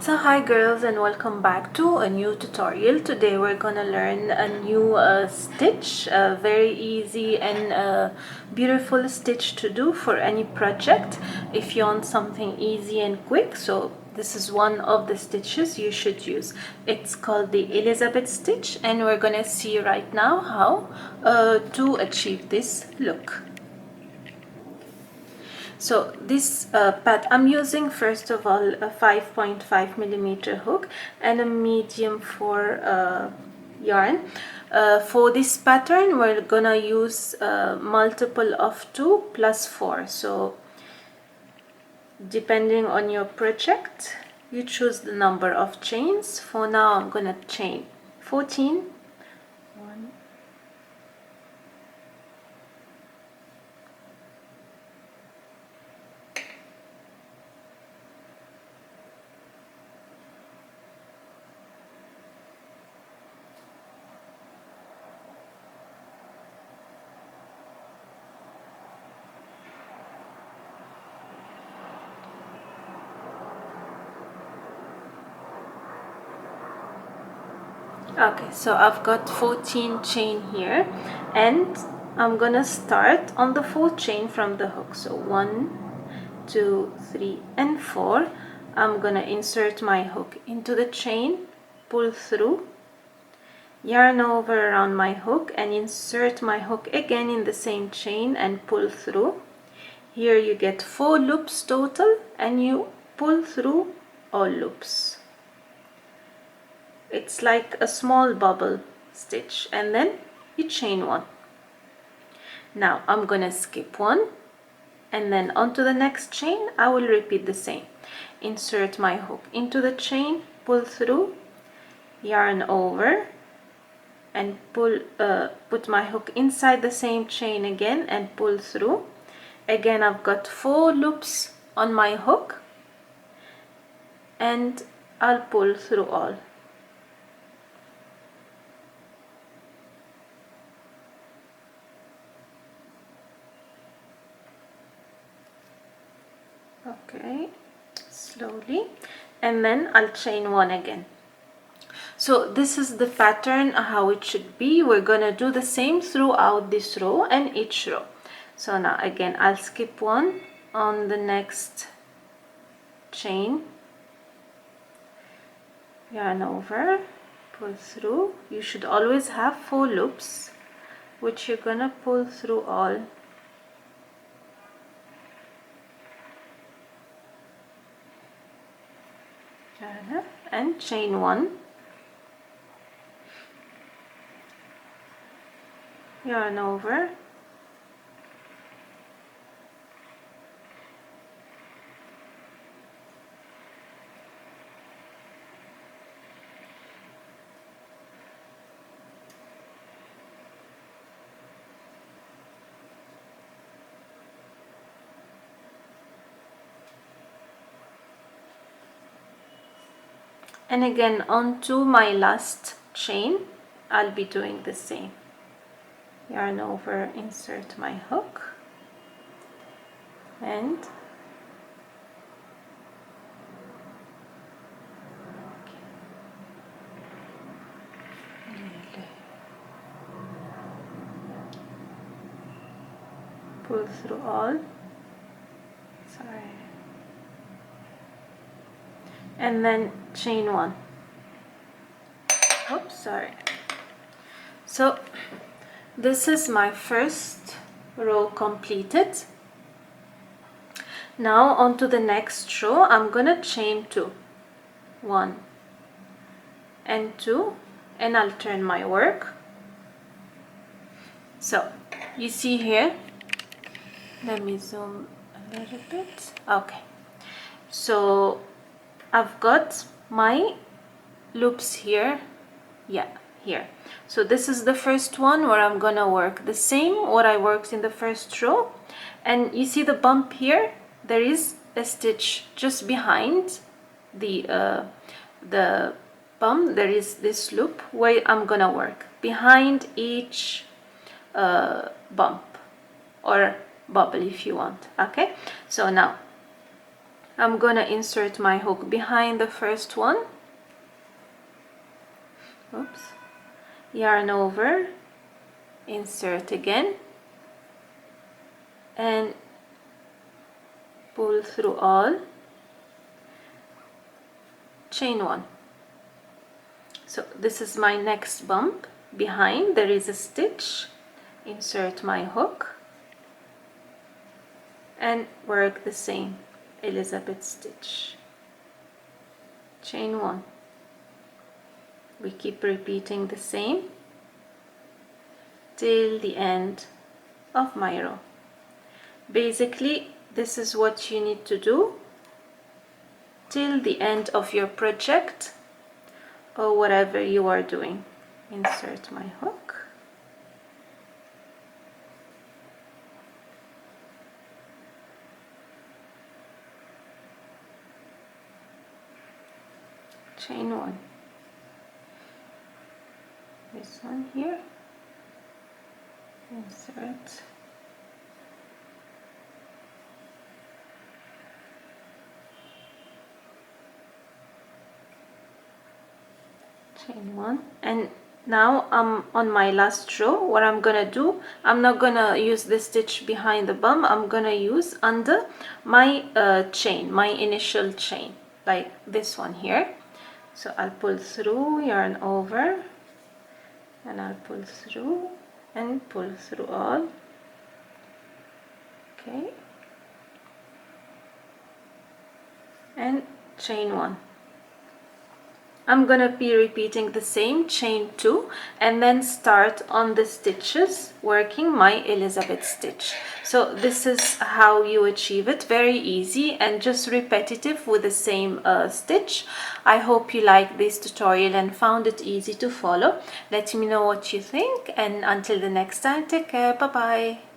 So hi girls, and welcome back to a new tutorial. Today we're gonna learn a new stitch, a very easy and beautiful stitch to do for any project if you want something easy and quick. So this is one of the stitches you should use. It's called the Elisabeth stitch, and we're gonna see right now how to achieve this look. So this I'm using first of all a 5.5 millimeter hook and a medium for yarn. For this pattern we're gonna use multiple of 2 plus 4. So depending on your project you choose the number of chains. For now I'm gonna chain 14. 1, okay, so I've got 14 chain here, and I'm gonna start on the 4th chain from the hook. So 1, 2, 3 and 4. I'm gonna insert my hook into the chain, pull through, yarn over around my hook and insert my hook again in the same chain and pull through. Here you get 4 loops total and you pull through all loops. It's like a small bubble stitch, and then you chain 1. Now I'm gonna skip 1, and then onto the next chain I will repeat the same. Insert my hook into the chain, pull through, yarn over and pull put my hook inside the same chain again and pull through. Again I've got 4 loops on my hook and I'll pull through all. Okay, slowly, and then I'll chain 1 again. So this is the pattern how it should be. We're gonna do the same throughout this row and each row. So now again I'll skip 1 on the next chain, yarn over, pull through. You should always have 4 loops which you're gonna pull through all. And chain 1, yarn over, and again onto my last chain I'll be doing the same. Yarn over, insert my hook and pull through all, and then chain 1. Oops, sorry. So this is my first row completed. Now onto the next row I'm gonna chain 2, 1 and 2, and I'll turn my work. So you see here, let me zoom a little bit. Okay, so I've got my loops here, here. So this is the first one where I'm gonna work the same what I worked in the first row, and you see the bump here, there is a stitch just behind the bump. There is this loop where I'm gonna work behind each bump or bubble if you want. Okay, so now I'm gonna insert my hook behind the first one. Oops. Yarn over, insert again, and pull through all, chain one. So this is my next bump. Behind there is a stitch, insert my hook, and work the same Elisabeth stitch, chain one. We keep repeating the same till the end of my row. Basically, this is what you need to do till the end of your project or whatever you are doing. Insert my hook, chain one. This one here, insert, chain one. And now I'm on my last row. What I'm gonna do, I'm not gonna use the stitch behind the bum, I'm gonna use under my chain, my initial chain, like this one here. So I'll pull through, yarn over, and I'll pull through and pull through all. Okay, and chain one. I'm gonna be repeating the same, chain two, and then start on the stitches working my Elisabeth stitch. So this is how you achieve it, very easy and just repetitive with the same stitch. I hope you liked this tutorial and found it easy to follow. Let me know what you think, and until the next time, take care, bye bye.